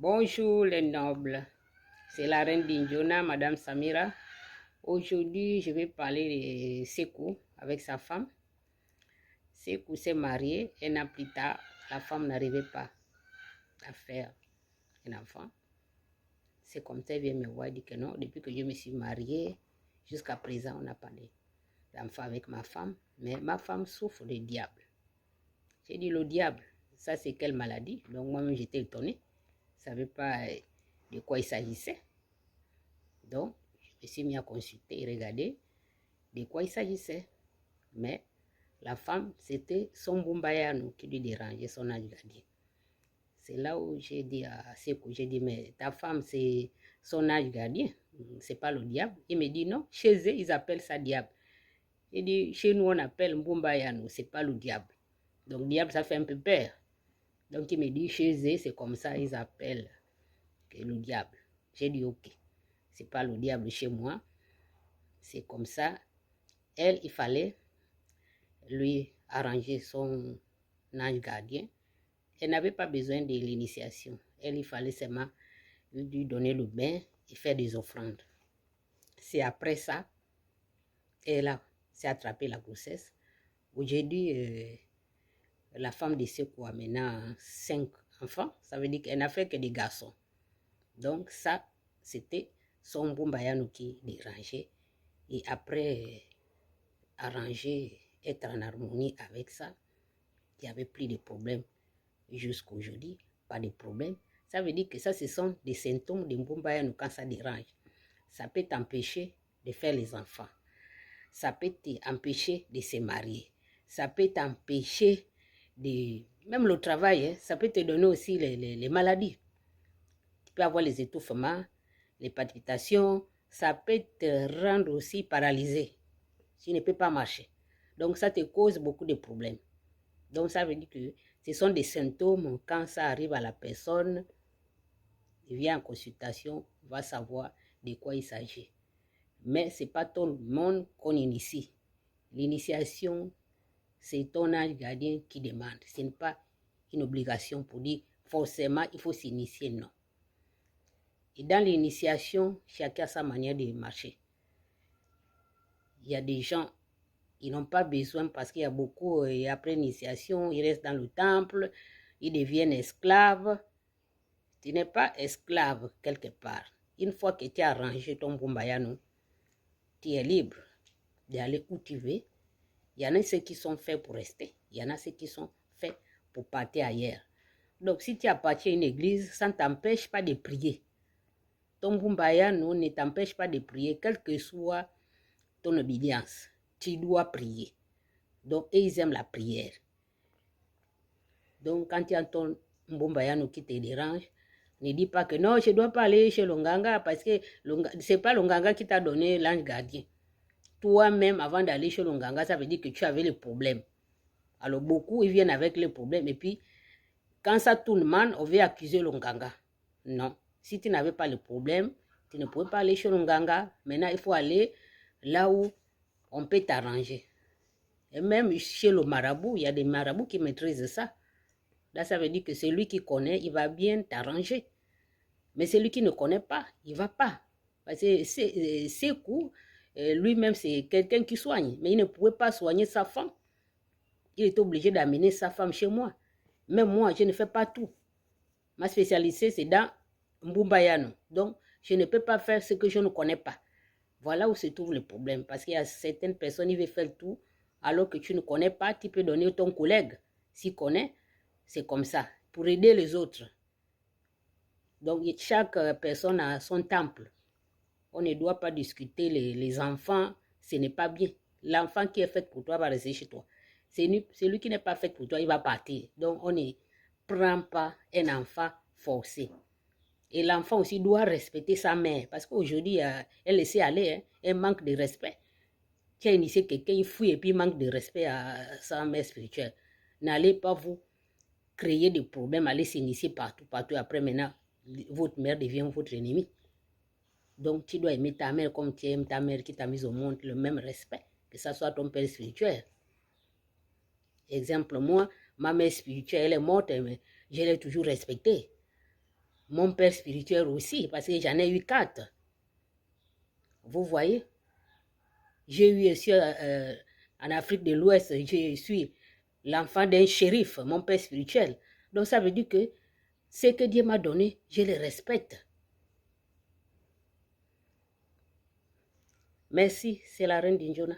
Bonjour les nobles, c'est la reine d'Injona, Madame Samira. Aujourd'hui, je vais parler de Sekou avec sa femme. Sekou s'est marié, un an plus tard, la femme n'arrivait pas à faire un enfant. C'est comme ça, elle vient me voir et dit que non, depuis que je me suis mariée, jusqu'à présent, on n'a pas d'enfant avec ma femme, mais ma femme souffre du diable. J'ai dit le diable, ça c'est quelle maladie? Donc moi-même j'étais étonnée, je ne savais pas de quoi il s'agissait. Donc je me suis mis à consulter et regarder de quoi il s'agissait. Mais la femme, c'était son Bumbayano qui lui dérangeait, son ange gardien. C'est là où j'ai dit à Sekou, j'ai dit, mais ta femme, c'est son ange gardien, c'est pas le diable. Il me dit, non, chez eux, ils appellent ça diable. J'ai dit, chez nous, on appelle Mbumbayano, c'est pas le diable. Donc, diable, ça fait un peu peur. Donc, il me dit, chez eux, c'est comme ça, ils appellent le diable. J'ai dit, ok, c'est pas le diable chez moi, c'est comme ça. Elle, il fallait lui arranger son ange gardien. Elle n'avait pas besoin de l'initiation. Elle, il fallait seulement lui donner le bain et faire des offrandes. C'est après ça, elle s'est attrapée la grossesse. Aujourd'hui, la femme de Sekou a maintenant 5 enfants. Ça veut dire qu'elle n'a fait que des garçons. Donc ça, c'était son Bumbayano qui dérangeait. Et après, arranger, être en harmonie avec ça, il n'y avait plus de problème. Jusqu'aujourd'hui, pas de problème. Ça veut dire que ça, ce sont des symptômes de Mbumbayano quand ça dérange. Ça peut t'empêcher de faire les enfants. Ça peut t'empêcher de se marier. Ça peut t'empêcher de... Même le travail, hein, ça peut te donner aussi les maladies. Tu peux avoir les étouffements, les palpitations. Ça peut te rendre aussi paralysé. Tu ne peux pas marcher. Donc, ça te cause beaucoup de problèmes. Donc, ça veut dire que ce sont des symptômes. Quand ça arrive à la personne, il vient en consultation, va savoir de quoi il s'agit. Mais ce n'est pas tout le monde qu'on initie. L'initiation, c'est ton ange gardien qui demande. Ce n'est pas une obligation pour dire forcément il faut s'initier, non. Et dans l'initiation, chacun a sa manière de marcher. Il y a des gens, ils n'ont pas besoin parce qu'il y a beaucoup, et après l'initiation, ils restent dans le temple, ils deviennent esclaves. Tu n'es pas esclave quelque part. Une fois que tu as arrangé ton Bumbayano, tu es libre d'aller où tu veux. Il y en a ceux qui sont faits pour rester. Il y en a ceux qui sont faits pour partir ailleurs. Donc, si tu appartiens à une église, ça ne t'empêche pas de prier. Ton Bumbayano ne t'empêche pas de prier, quelle que soit ton obédience. Tu dois prier. Donc, ils aiment la prière. Donc, quand tu as ton Mbumbayano qui te dérange, ne dis pas que non, je ne dois pas aller chez l'Onganga parce que ce n'est pas l'Onganga qui t'a donné l'ange gardien. Toi-même, avant d'aller chez l'Onganga, ça veut dire que tu avais les problèmes. Alors, beaucoup, ils viennent avec les problèmes. Et puis, quand ça tourne mal, on veut accuser l'Onganga. Non. Si tu n'avais pas le problème, tu ne pouvais pas aller chez l'Onganga. Maintenant, il faut aller là où on peut t'arranger. Et même chez le marabout, il y a des marabouts qui maîtrisent ça. Là, ça veut dire que celui qui connaît, il va bien t'arranger. Mais celui qui ne connaît pas, il ne va pas. Parce que Sekou, lui-même, c'est quelqu'un qui soigne. Mais il ne pouvait pas soigner sa femme. Il est obligé d'amener sa femme chez moi. Même moi, je ne fais pas tout. Ma spécialité, c'est dans Mbumbayano. Donc, je ne peux pas faire ce que je ne connais pas. Voilà où se trouve le problème. Parce qu'il y a certaines personnes qui veulent faire tout, alors que tu ne connais pas, tu peux donner à ton collègue. S'il connaît, c'est comme ça. Pour aider les autres. Donc, chaque personne a son temple. On ne doit pas discuter les enfants. Ce n'est pas bien. L'enfant qui est fait pour toi va rester chez toi. Celui qui n'est pas fait pour toi, il va partir. Donc, on ne prend pas un enfant forcé. Et l'enfant aussi doit respecter sa mère. Parce qu'aujourd'hui, elle laisse aller. Hein, elle manque de respect. Tu as initié quelqu'un, il fouille et puis il manque de respect à sa mère spirituelle. N'allez pas vous créer des problèmes, allez s'initier partout, partout. Après, maintenant, votre mère devient votre ennemi. Donc, tu dois aimer ta mère comme tu aimes ta mère qui t'a mis au monde, le même respect, que ce soit ton père spirituel. Exemple, moi, ma mère spirituelle, elle est morte, mais je l'ai toujours respectée. mon père spirituel aussi, parce que j'en ai eu 4. Vous voyez? J'ai eu aussi en Afrique de l'Ouest, je suis l'enfant d'un shérif, mon père spirituel. Donc ça veut dire que ce que Dieu m'a donné, je le respecte. Merci, c'est la reine d'Injona.